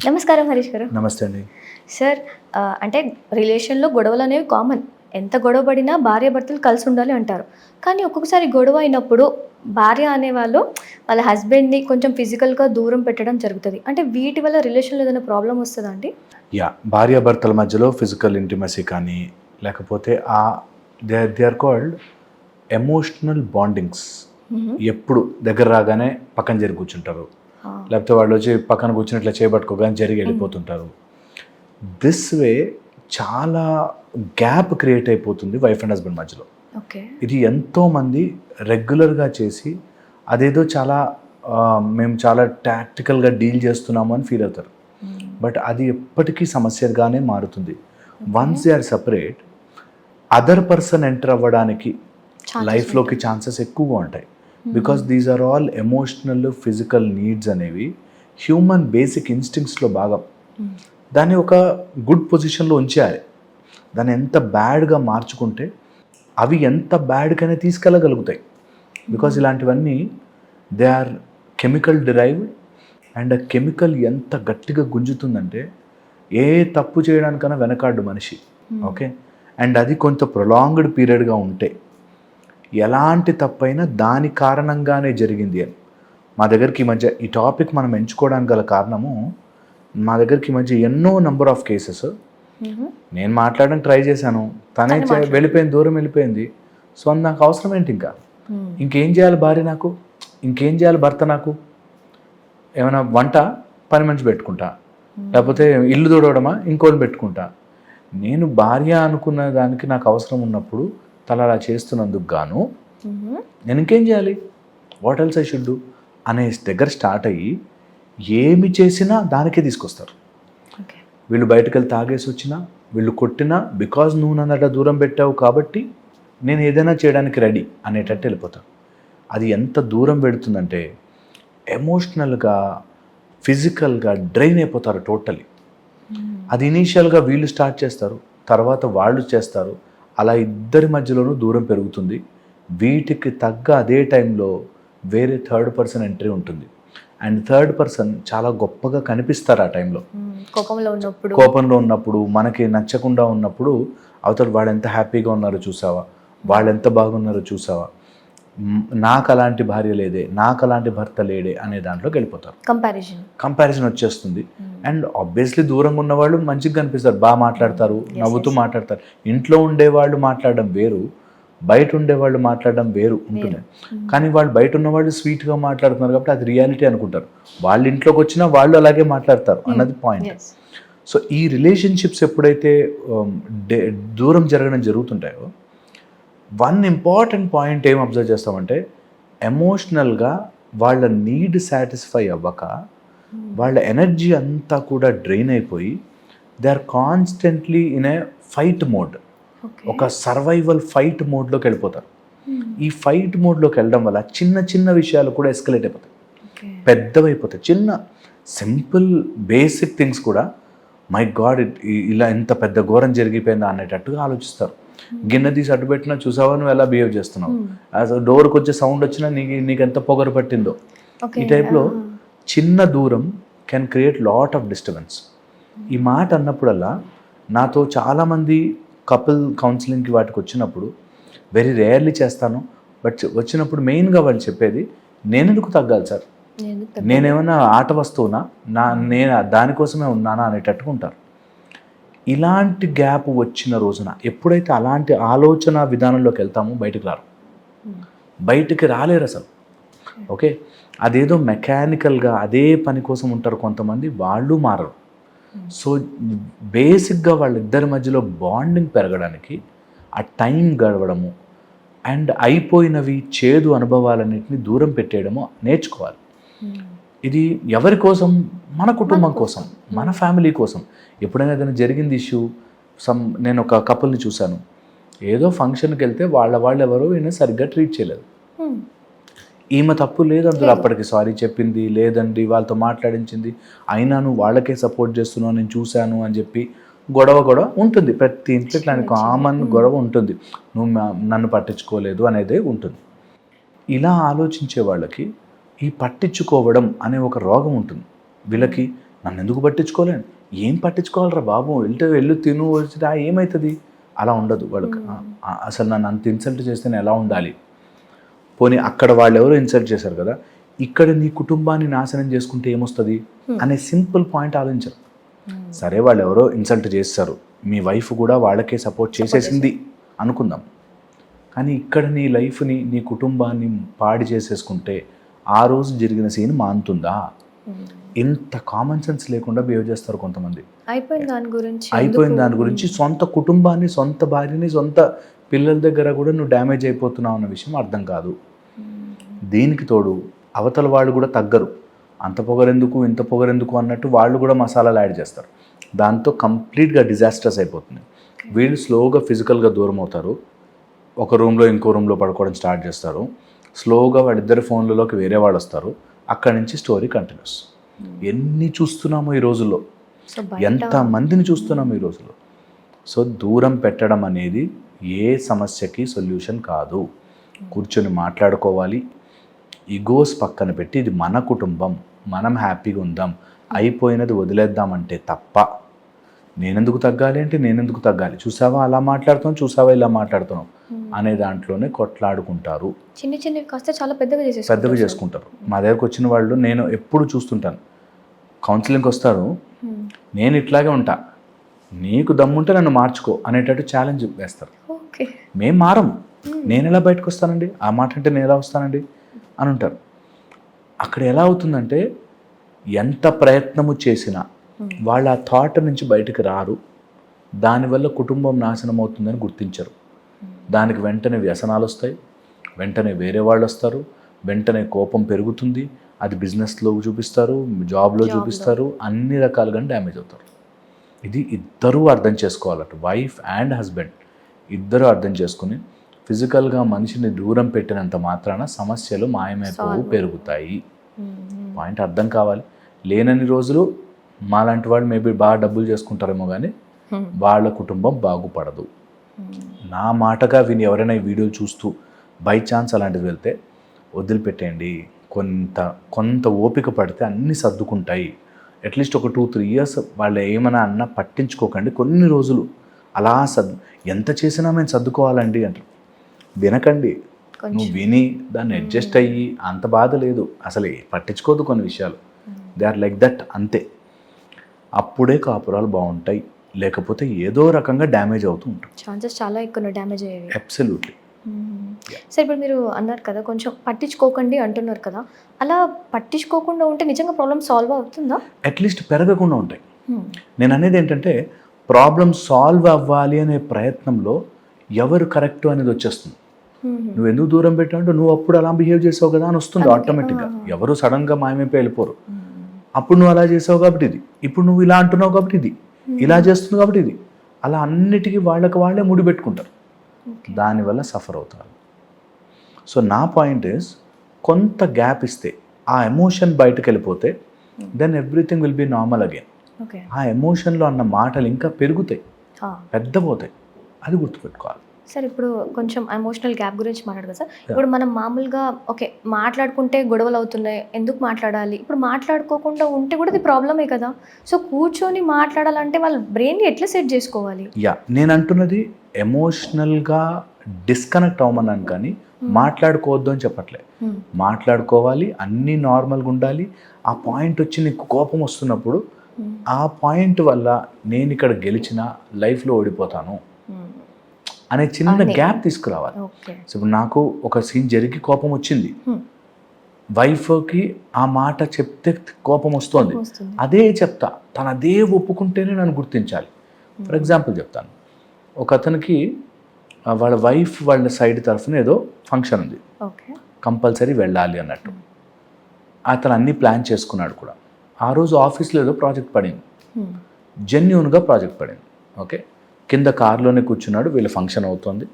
నమస్కారం హరీష్ గారు. నమస్తే అండి. సార్ అంటే రిలేషన్‌లో గొడవలు అనేవి కామన్. ఎంత గొడవ పడినా భార్యాభర్తలు కలిసి ఉండాలి అంటారు. కానీ ఒక్కొక్కసారి గొడవ అయినప్పుడు భార్య అనేవాళ్ళు వాళ్ళ హస్బెండ్‌ని కొంచెం ఫిజికల్‌గా దూరం పెట్టడం జరుగుతది. అంటే వీటి వల్ల రిలేషన్‌లో ఏదైనా ప్రాబ్లమ్ వస్తదా అండి? భార్యాభర్తల మధ్యలో ఫిజికల్ ఇంటిమసీ కానీ లేకపోతే they are called emotional bondings. ఎప్పుడు దగ్గర రాగానే పక్కన జరిగి కూర్చుంటారు, లేకపోతే వాళ్ళు వచ్చి పక్కన కూర్చుని ఇట్లా చేపట్టుకోగానే జరిగి వెళ్ళిపోతుంటారు. దిస్ వే చాలా గ్యాప్ క్రియేట్ అయిపోతుంది వైఫ్ అండ్ హస్బెండ్ మధ్యలో. ఇది ఎంతోమంది రెగ్యులర్గా చేసి అదేదో చాలా మేము చాలా టాక్టికల్గా డీల్ చేస్తున్నాము అని ఫీల్ అవుతారు. బట్ అది ఎప్పటికీ సమస్యగానే మారుతుంది. Once they are separate, other person enter అవ్వడానికి లైఫ్లోకి ఛాన్సెస్ ఎక్కువగా ఉంటాయి. Because these are all emotional physical needs అనేవి హ్యూమన్ బేసిక్ ఇన్స్టింక్ట్స్లో భాగం. దాన్ని ఒక గుడ్ పొజిషన్లో ఉంచేయాలి. దాన్ని ఎంత బ్యాడ్గా మార్చుకుంటే అవి ఎంత బ్యాడ్గానే తీసుకెళ్ళగలుగుతాయి. బికాజ్ ఇలాంటివన్నీ they are chemical derived, and ఆ కెమికల్ ఎంత గట్టిగా గుంజుతుందంటే ఏ తప్పు చేయడానికైనా వెనకాడు మనిషి. ఓకే, అండ్ అది కొంత ప్రొలాంగ్డ్ పీరియడ్గా ఉంటే ఎలాంటి తప్పైనా దాని కారణంగానే జరిగింది అని మా దగ్గరికి ఈ మధ్య ఈ టాపిక్ మనం ఎంచుకోవడానికి గల కారణము, మా దగ్గరికి ఈ మధ్య ఎన్నో నెంబర్ ఆఫ్ కేసెస్. నేను మాట్లాడడానికి ట్రై చేశాను, తనే వెళ్ళిపోయింది, దూరం వెళ్ళిపోయింది. సో నాకు అవసరం ఏంటి? ఇంకేం చేయాలి భార్య నాకు, ఇంకేం చేయాలి భర్త నాకు? ఏమైనా వంట పని మనిషి పెట్టుకుంటా, లేకపోతే ఇల్లు తుడవడమా ఇంకోళ్ళు పెట్టుకుంటా. నేను భార్య అనుకున్న దానికి నాకు అవసరం ఉన్నప్పుడు తల అలా చేస్తున్నందుకు గాను నేను ఇంకేం చేయాలి, what else I should do అనే దగ్గర స్టార్ట్ అయ్యి ఏమి చేసినా దానికే తీసుకొస్తారు. వీళ్ళు బయటకు వెళ్ళి తాగేసి వచ్చినా, వీళ్ళు కొట్టినా, బికాజ్ నువ్వు నన్ను అట్లా దూరం పెట్టావు కాబట్టి నేను ఏదైనా చేయడానికి రెడీ అనేటట్టు వెళ్ళిపోతాను. అది ఎంత దూరం పెడుతుందంటే ఎమోషనల్గా ఫిజికల్గా డ్రైన్ అయిపోతారు టోటలీ. అది ఇనీషియల్గా వీళ్ళు స్టార్ట్ చేస్తారు, తర్వాత వాళ్ళు చేస్తారు. అలా ఇద్దరి మధ్యలోనూ దూరం పెరుగుతుంది. వీటికి తగ్గ అదే టైంలో వేరే థర్డ్ పర్సన్ ఎంట్రీ ఉంటుంది. అండ్ థర్డ్ పర్సన్ చాలా గొప్పగా కనిపిస్తారు ఆ టైంలో. కోపంలో ఉన్నప్పుడు, మనకి నచ్చకుండా ఉన్నప్పుడు అవతల వాళ్ళు ఎంత హ్యాపీగా ఉన్నారో చూసావా, వాళ్ళు ఎంత బాగున్నారో చూసావా, నాకు అలాంటి భార్య లేదే, నాకు అలాంటి భర్త లేడే అనే దాంట్లోకి వెళ్ళిపోతారు. కంపారిజన్ వచ్చేస్తుంది. అండ్ ఆబ్వియస్లీ దూరంగా ఉన్నవాళ్ళు మంచిగా కనిపిస్తారు, బాగా మాట్లాడతారు, నవ్వుతూ మాట్లాడతారు. ఇంట్లో ఉండేవాళ్ళు మాట్లాడడం వేరు, బయట ఉండేవాళ్ళు మాట్లాడడం వేరు ఉంటుంది. కానీ వాళ్ళు బయట ఉన్నవాళ్ళు స్వీట్గా మాట్లాడుతున్నారు కాబట్టి అది రియాలిటీ అనుకుంటారు. వాళ్ళ ఇంట్లోకి వచ్చినా వాళ్ళు అలాగే మాట్లాడతారు అన్నది పాయింట్. సో ఈ రిలేషన్షిప్స్ ఎప్పుడైతే దూరం జరగడం జరుగుతుంటాయో, వన్ ఇంపార్టెంట్ పాయింట్ ఏం అబ్జర్వ్ చేస్తామంటే ఎమోషనల్గా వాళ్ళ నీడ్ సాటిస్ఫై అవ్వక వాళ్ళ ఎనర్జీ అంతా కూడా డ్రైన్ అయిపోయి they are constantly in a fight mode, ఒక సర్వైవల్ ఫైట్ మోడ్లోకి వెళ్ళిపోతారు. ఈ ఫైట్ మోడ్లోకి వెళ్ళడం వల్ల చిన్న చిన్న విషయాలు కూడా ఎస్కలేట్ అయిపోతాయి, పెద్దవైపోతాయి. చిన్న సింపుల్ బేసిక్ థింగ్స్ కూడా మై గాడ్ ఇలా ఎంత పెద్ద ఘోరం జరిగిపోయిందా అనేటట్టుగా ఆలోచిస్తారు. గిన్నె తీసి అడ్డు పెట్టినా చూసావా నువ్వు ఎలా బిహేవ్ చేస్తున్నావు, అసలు డోర్కి వచ్చే సౌండ్ వచ్చినా నీకు ఎంత పొగరు పట్టిందో. ఈ టైప్లో చిన్న దూరం can create lot of disturbance. ఈ మాట అన్నప్పుడల్లా నాతో చాలామంది కపుల్ కౌన్సిలింగ్కి వాటికి వచ్చినప్పుడు వెరీ రేర్లీ చేస్తాను, బట్ వచ్చినప్పుడు మెయిన్గా వాళ్ళు చెప్పేది నేను ఎందుకు తగ్గాలి సార్, నేనేమన్నా ఆట వస్తువునా, నేను దానికోసమే ఉన్నానా అనేటట్టుగా ఉంటారు. ఇలాంటి గ్యాప్ వచ్చిన రోజున ఎప్పుడైతే అలాంటి ఆలోచన విధానంలోకి వెళ్తామో బయటికి రాలేరు అసలు. ఓకే, అదేదో మెకానికల్గా అదే పని కోసం ఉంటారు కొంతమంది, వాళ్ళు మారరు. సో బేసిక్గా వాళ్ళిద్దరి మధ్యలో బాండింగ్ పెరగడానికి ఆ టైం గడవడము అండ్ అయిపోయినవి చేదు అనుభవాలన్నింటినీ దూరం పెట్టేయడము నేర్చుకోవాలి. ఇది ఎవరి కోసం? మన కుటుంబం కోసం, మన ఫ్యామిలీ కోసం. ఎప్పుడైనా ఏదైనా జరిగింది ఇష్యూ, నేను ఒక కపుల్ని చూశాను, ఏదో ఫంక్షన్కి వెళ్తే వాళ్ళు ఎవరో ఈయన సరిగ్గా ట్రీట్ చేయలేదు. ఈమె తప్పు లేదు అందులో, అప్పటికి సారీ చెప్పింది లేదండి, వాళ్ళతో మాట్లాడించింది, అయినా నువ్వు వాళ్ళకే సపోర్ట్ చేస్తున్నావు నేను చూశాను అని చెప్పి గొడవ ఉంటుంది. ప్రతి ఇంట్లో ఇట్లాంటి కామన్ గొడవ ఉంటుంది, నువ్వు నన్ను పట్టించుకోలేదు అనేది ఉంటుంది. ఇలా ఆలోచించే వాళ్ళకి ఈ పట్టించుకోవడం అనే ఒక రోగం ఉంటుంది. వీళ్ళకి నన్ను ఎందుకు పట్టించుకోలేను, ఏం పట్టించుకోవాలరా బాబు, వెళ్ళు తిను వచ్చిరా ఏమవుతుంది, అలా ఉండదు వాళ్ళకి. అసలు నన్ను అంత ఇన్సల్ట్ చేస్తే నేను ఎలా ఉండాలి, పోనీ అక్కడ వాళ్ళు ఎవరో ఇన్సల్ట్ చేశారు కదా, ఇక్కడ నీ కుటుంబాన్ని నాశనం చేసుకుంటే ఏమొస్తుంది అనే సింపుల్ పాయింట్ ఆలోచించరు. సరే వాళ్ళు ఎవరో ఇన్సల్ట్ చేస్తారు, మీ వైఫ్ కూడా వాళ్ళకే సపోర్ట్ చేసేసింది అనుకుందాం, కానీ ఇక్కడ నీ లైఫ్ని నీ కుటుంబాన్ని పాడి చేసేసుకుంటే ఆ రోజు జరిగిన సీన్ మానుతుందా? ఇంత కామన్ సెన్స్ లేకుండా బిహేవ్ చేస్తారు కొంతమంది. అయిపోయిన దాని గురించి సొంత కుటుంబాన్ని, సొంత భార్యని, సొంత పిల్లల దగ్గర కూడా నువ్వు డ్యామేజ్ అయిపోతున్నావు అన్న విషయం అర్థం కాదు. దీనికి తోడు అవతల వాళ్ళు కూడా తగ్గరు, అంత పొగరెందుకు ఇంత పొగరెందుకు అన్నట్టు వాళ్ళు కూడా మసాలాలు యాడ్ చేస్తారు. దాంతో కంప్లీట్గా డిజాస్టర్స్ అయిపోతుంది. వీళ్ళు స్లోగా ఫిజికల్గా దూరం అవుతారు, ఒక రూమ్లో ఇంకో రూమ్లో పడుకోవడం స్టార్ట్ చేస్తారు. స్లోగా వాళ్ళిద్దరి ఫోన్లలోకి వేరే వాళ్ళు వస్తారు. అక్కడి నుంచి స్టోరీ కంటిన్యూస్. ఎన్ని చూస్తున్నామో ఈ రోజుల్లో, ఎంతమందిని చూస్తున్నాము ఈ రోజుల్లో. సో దూరం పెట్టడం అనేది ఏ సమస్యకి సొల్యూషన్ కాదు. కూర్చొని మాట్లాడుకోవాలి, ఈగోస్ పక్కన పెట్టి ఇది మన కుటుంబం, మనం హ్యాపీగా ఉందాం, అయిపోయినది వదిలేద్దామంటే తప్ప నేనెందుకు తగ్గాలి అంటే నేనెందుకు తగ్గాలి, చూసావా అలా మాట్లాడుతున్నాం, చూసావా ఇలా మాట్లాడుతున్నాం అనే దాంట్లోనే కొట్లాడుకుంటారు. చిన్న చిన్నవి కాస్త చాలా పెద్దగా చేసుకుంటారు. మా దగ్గరకు వచ్చిన వాళ్ళు నేను ఎప్పుడు చూస్తుంటాను, కౌన్సిలింగ్కి వస్తారు, నేను ఇట్లాగే ఉంటా, నీకు దమ్ముంటే నన్ను మార్చుకో అనేటట్టు ఛాలెంజ్ వేస్తారు. మేం మారం, నేను ఎలా బయటకు వస్తానండి, ఆ మాట అంటే నేను ఎలా వస్తానండి అని ఉంటారు. అక్కడ ఎలా అవుతుందంటే ఎంత ప్రయత్నము చేసినా వాళ్ళు ఆ థాట్ నుంచి బయటకు రారు. దానివల్ల కుటుంబం నాశనం అవుతుందని గుర్తించరు. దానికి వెంటనే వ్యసనాలు వస్తాయి, వెంటనే వేరే వాళ్ళు వస్తారు, వెంటనే కోపం పెరుగుతుంది, అది బిజినెస్లో చూపిస్తారు, జాబ్లో చూపిస్తారు, అన్ని రకాలుగా డ్యామేజ్ అవుతారు. ఇది ఇద్దరూ అర్థం చేసుకోవాలట, వైఫ్ అండ్ హస్బెండ్ ఇద్దరూ అర్థం చేసుకుని ఫిజికల్గా మనిషిని దూరం పెట్టినంత మాత్రాన సమస్యలు మాయమైపోవు, పెరుగుతాయి. పాయింట్ అర్థం కావాలి. లేనన్ని రోజులు మాలాంటి వాళ్ళు మేబీ బాగా డబ్బులు చేసుకుంటారేమో కానీ వాళ్ళ కుటుంబం బాగుపడదు. నా మాటగా విని ఎవరైనా ఈ వీడియో చూస్తూ బై ఛాన్స్ అలాంటిది వెళ్తే వదిలిపెట్టేయండి. కొంత ఓపిక పడితే అన్నీ సర్దుకుంటాయి. అట్లీస్ట్ ఒక 2-3 years వాళ్ళు ఏమైనా అన్నా పట్టించుకోకండి. కొన్ని రోజులు అలా ఎంత చేసినా మేము సర్దుకోవాలండి అంటారు. వినకండి, నువ్వు విని దాన్ని అడ్జస్ట్ అయ్యి అంత బాధ లేదు, అసలు పట్టించుకోదు కొన్ని విషయాలు. దే ఆర్ లైక్ దట్, అంతే. అప్పుడే కాపురాలు బాగుంటాయి, లేకపోతే ఏదో రకంగా డ్యామేజ్ అవుతూ ఉంటాయి. ఛాన్సెస్ చాలా ఎక్కువ డ్యామేజ్ అయ్యేవి. అబ్సల్యూట్లీ. సరే, ఇప్పుడు మీరు అన్నారు కదా కొంచెం పట్టించుకోకండి అంటున్నారు కదా, అలా పట్టించుకోకుండా ఉంటే నిజంగా ప్రాబ్లమ్ సాల్వ్ అవుతుందా? అట్లీస్ట్ పెరగకుండా ఉంటాయి. నేను అనేది ఏంటంటే ప్రాబ్లం సాల్వ్ అవ్వాలి అనే ప్రయత్నంలో ఎవరు కరెక్ట్ అనేది వచ్చేస్తుంది. నువ్వు ఎందుకు దూరం పెట్టావంటే నువ్వు అప్పుడు అలా బిహేవ్ చేసావు కదా అని వస్తుంది ఆటోమేటిక్గా. ఎవరు సడన్గా మాయమైపోయి వెళ్ళిపోరు. అప్పుడు నువ్వు అలా చేసావు కాబట్టి ఇది, ఇప్పుడు నువ్వు ఇలా అంటున్నావు కాబట్టి ఇది, ఇలా చేస్తున్నావు కాబట్టి ఇది, అలా అన్నిటికీ వాళ్ళే ముడి పెట్టుకుంటారు. దానివల్ల సఫర్ అవుతారు. సో నా పాయింట్ ఈస్, కొంత గ్యాప్ ఇస్తే ఆ ఎమోషన్ బయటకు వెళ్ళిపోతే then everything will be normal again. ఆ ఎమోషన్లో అన్న మాటలు ఇంకా పెరుగుతాయి, పెద్దపోతాయి, అది గుర్తుపెట్టుకోవాలి. సార్, ఇప్పుడు కొంచెం ఎమోషనల్ గ్యాప్ గురించి మాట్లాడు కదా సార్. ఇప్పుడు మనం మామూలుగా ఓకే మాట్లాడుకుంటే గొడవలు అవుతున్నాయి, ఎందుకు మాట్లాడాలి? ఇప్పుడు మాట్లాడుకోకుండా ఉంటే కూడా అది ప్రాబ్లమే కదా. సో కూర్చొని మాట్లాడాలంటే వాళ్ళ బ్రెయిన్ని ఎట్లా సెట్ చేసుకోవాలి? నేను అంటున్నది ఎమోషనల్గా డిస్కనెక్ట్ అవ్వమన్నాను కానీ మాట్లాడుకోవద్దు అని చెప్పట్లే. మాట్లాడుకోవాలి, అన్నీ నార్మల్గా ఉండాలి. ఆ పాయింట్ వచ్చి నీకు కోపం వస్తున్నప్పుడు ఆ పాయింట్ వల్ల నేను ఇక్కడ గెలిచిన లైఫ్లో ఓడిపోతాను అనే చిన్న గ్యాప్ తీసుకురావాలి. సో ఇప్పుడు నాకు ఒక సీన్ జరిగి కోపం వచ్చింది, వైఫ్కి ఆ మాట చెప్తే కోపం వస్తుంది, అదే చెప్తా, తను అదే ఒప్పుకుంటేనే నన్ను గుర్తించాలి. ఫర్ ఎగ్జాంపుల్ చెప్తాను, ఒక అతనికి వాళ్ళ వైఫ్ వాళ్ళ సైడ్ తరఫున ఏదో ఫంక్షన్ ఉంది, కంపల్సరీ వెళ్ళాలి అన్నట్టు. అతను అన్నీ ప్లాన్ చేసుకున్నాడు కూడా. ఆ రోజు ఆఫీస్లో ఏదో ప్రాజెక్ట్ పడింది, జెన్యూన్గా ప్రాజెక్ట్ పడింది. ఓకే, కింద కార్లోనే కూర్చున్నాడు, వీళ్ళ ఫంక్షన్ అవుతుంది,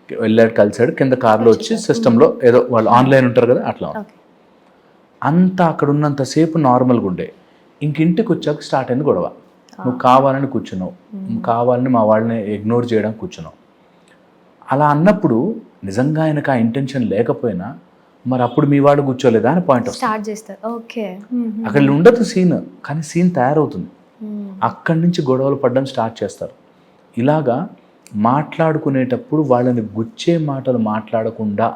వెళ్ళాడు, కలిసాడు, కింద కార్లో వచ్చి సిస్టంలో ఏదో వాళ్ళు ఆన్లైన్ ఉంటారు కదా అట్లా అంతా అక్కడ ఉన్నంతసేపు నార్మల్గా ఉండే. ఇంటికి వచ్చాక స్టార్ట్ అయింది గొడవ. నువ్వు కావాలని కూర్చున్నావు, కావాలని మా వాళ్ళని ఇగ్నోర్ చేయడానికి కూర్చున్నావు. అలా అన్నప్పుడు నిజంగా ఆయనకు ఆ ఇంటెన్షన్ లేకపోయినా మరి అప్పుడు మీ వాడు కూర్చోలేదా అని పాయింట్ వస్తుంది. స్టార్ట్ చేస్తారు. ఓకే. అక్కడ ఉండదు సీన్, కానీ సీన్ తయారవుతుంది. అక్కడి నుంచి గొడవలు పడడం స్టార్ట్ చేస్తారు. ఇలాగా మాట్లాడుకునేటప్పుడు వాళ్ళని గుచ్చే మాటలు మాట్లాడకుండా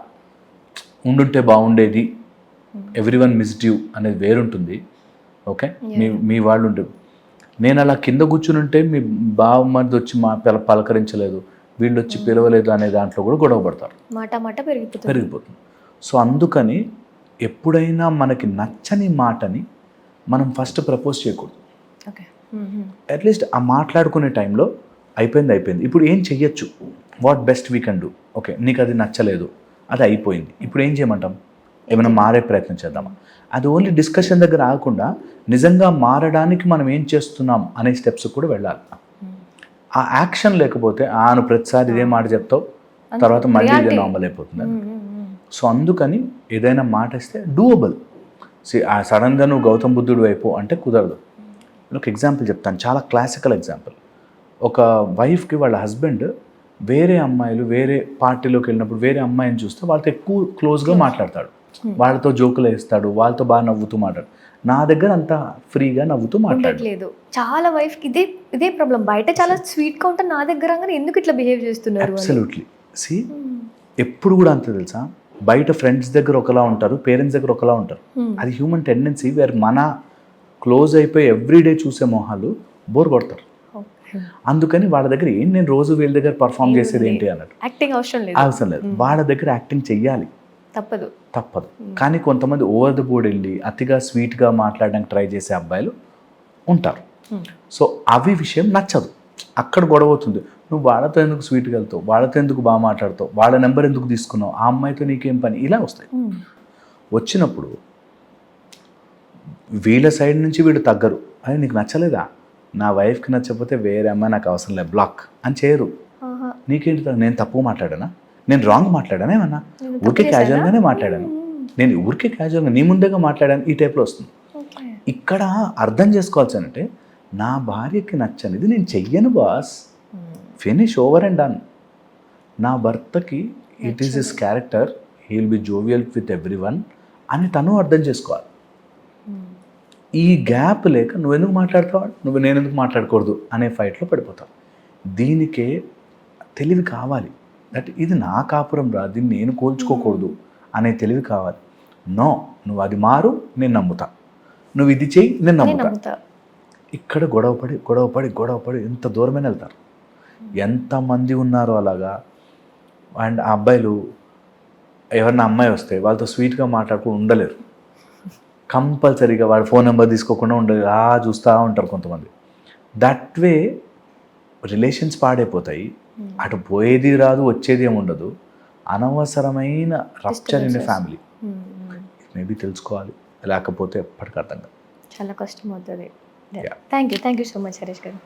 ఉండుంటే బాగుండేది, ఎవ్రీవన్ మిస్డ్ యూ అనేది వేరుంటుంది. ఓకే, మీ వాళ్ళు ఉంటే నేను అలా కింద కూర్చుని ఉంటే మీ బావమరిది వచ్చి మా పలకరించలేదు, వీళ్ళు వచ్చి పిలవలేదు అనే దాంట్లో కూడా గొడవ పడతారు, మాట పెరిగిపోతుంది. సో అందుకని ఎప్పుడైనా మనకి నచ్చని మాటని మనం ఫస్ట్ ప్రపోజ్ చేయకూడదు. అట్లీస్ట్ ఆ మాట్లాడుకునే టైంలో అయిపోయింది, ఇప్పుడు ఏం చెయ్యొచ్చు, what best we can do. Okay, నీకు అది నచ్చలేదు, అది అయిపోయింది, ఇప్పుడు ఏం చేయమంటాం, ఏమైనా మారే ప్రయత్నం చేద్దామా. అది ఓన్లీ డిస్కషన్ దగ్గర ఆగకుండా నిజంగా మారడానికి మనం ఏం చేస్తున్నాం అనే స్టెప్స్ కూడా వెళ్ళాలి. ఆ యాక్షన్ లేకపోతే నువ్వు ప్రతిసారి ఇదే మాట చెప్తావు, తర్వాత మళ్ళీ ఇదే నార్మల్ అయిపోతుంది. సో అందుకని ఏదైనా మాట ఇస్తే డూయబుల్. సడన్గా నువ్వు గౌతమ్ బుద్ధుడు వైపు అంటే కుదరదు. ఒక ఎగ్జాంపుల్ చెప్తాను, చాలా క్లాసికల్ ఎగ్జాంపుల్. ఒక వైఫ్కి వాళ్ళ హస్బెండ్ వేరే అమ్మాయిలు వేరే పార్టీలోకి వెళ్ళినప్పుడు వేరే అమ్మాయిని చూస్తే వాళ్ళతో ఎక్కువ క్లోజ్గా మాట్లాడతాడు, వాళ్ళతో జోకులు వేస్తాడు, వాళ్ళతో బాగా నవ్వుతూ మాట్లాడు. నా దగ్గర అంతా ఫ్రీగా నవ్వుతూ మాట్లాడలేదు. చాలా వైఫ్కి ఇదే ప్రాబ్లం. బయట చాలా స్వీట్గా ఉంటారు, నా దగ్గర ఎందుకు ఇట్లా బిహేవ్ చేస్తున్నారు. అబ్సల్యూట్లీ. సి ఎప్పుడు కూడా అంతే తెలుసా, బయట ఫ్రెండ్స్ దగ్గర ఒకలా ఉంటారు, పేరెంట్స్ దగ్గర ఒకలా ఉంటారు. అది హ్యూమన్ టెండెన్సీ. వేర్ మన క్లోజ్ అయిపోయి ఎవ్రీడే చూసే మొహాలు బోర్ కొడతారు. అందుకని వాళ్ళ దగ్గర నేను రోజు వీళ్ళ దగ్గర పర్ఫామ్ చేసేది ఏంటి అన్నట్టు యాక్టింగ్ అవసరం లేదు. వాళ్ళ దగ్గర యాక్టింగ్ చెయ్యాలి, తప్పదు. కానీ కొంతమంది ఓవర్ ద బోర్డ్ వెళ్ళి అతిగా స్వీట్గా మాట్లాడడానికి ట్రై చేసే అబ్బాయిలు ఉంటారు. సో అవి విషయం నచ్చదు, అక్కడ గొడవ అవుతుంది. నువ్వు వాళ్ళతో ఎందుకు స్వీట్గా వెళ్తావు, వాళ్ళతో ఎందుకు బాగా మాట్లాడతావు, వాళ్ళ నెంబర్ ఎందుకు తీసుకున్నావు, ఆ అమ్మాయితో నీకేం పని, ఇలా వస్తాయి. వచ్చినప్పుడు వీళ్ళ సైడ్ నుంచి వీళ్ళు తగ్గరు, అది నీకు నచ్చలేదా, నా వైఫ్కి నచ్చకపోతే వేరే అమ్మాయి నాకు అవసరం లేదు, బ్లాక్ అని చేయరు. నీకేంటి, నేను తప్పు మాట్లాడానా, నేను రాంగ్ మాట్లాడానా, ఏమన్నా ఊరికే క్యాజువల్గానే మాట్లాడాను, నేను ఊరికే క్యాజువల్గా నీ ముందేగా మాట్లాడాను, ఈ టైప్లో వస్తుంది. ఇక్కడ అర్థం చేసుకోవాల్సిందంటే నా భార్యకి నచ్చనిది నేను చెయ్యను boss, finish, over and done. నా భర్తకి it is his character, he will be jovial with everyone అని తను అర్థం చేసుకోవాలి. ఈ గ్యాప్ లేక నువ్వెందుకు మాట్లాడతావు, నేను ఎందుకు మాట్లాడకూడదు అనే ఫైట్లో పడిపోతావు. దీనికే తెలివి కావాలి, దట్ ఇది నా కాపురం రా, దీన్ని నేను కోల్చుకోకూడదు అనే తెలివి కావాలి. నో, నువ్వు అది మారు, నేను నమ్ముతా, నువ్వు ఇది చెయ్యి, నేను నమ్ముతా. ఇక్కడ గొడవపడి ఎంత దూరమైన వెళ్తారు. ఎంతమంది ఉన్నారో అలాగా. అండ్ ఆ అబ్బాయిలు ఎవరన్నా అమ్మాయి వస్తే వాళ్ళతో స్వీట్గా మాట్లాడుకుని ఉండలేరు, కంపల్సరీగా వాడు ఫోన్ నెంబర్ తీసుకోకుండా ఉండలేరు, చూస్తూ ఉంటారు కొంతమంది. దట్ వే రిలేషన్స్ పాడైపోతాయి. అటు పోయేది రాదు, వచ్చేది ఏమి ఉండదు. అనవసరమైన రప్చర్ ఇన్ ఫ్యామిలీ. మేబీ తెలుసుకోవాలి, లేకపోతే ఎప్పటికీ అర్థం కాదు, చాలా కష్టం అవుతుంది. Thank you so much Harish గారు.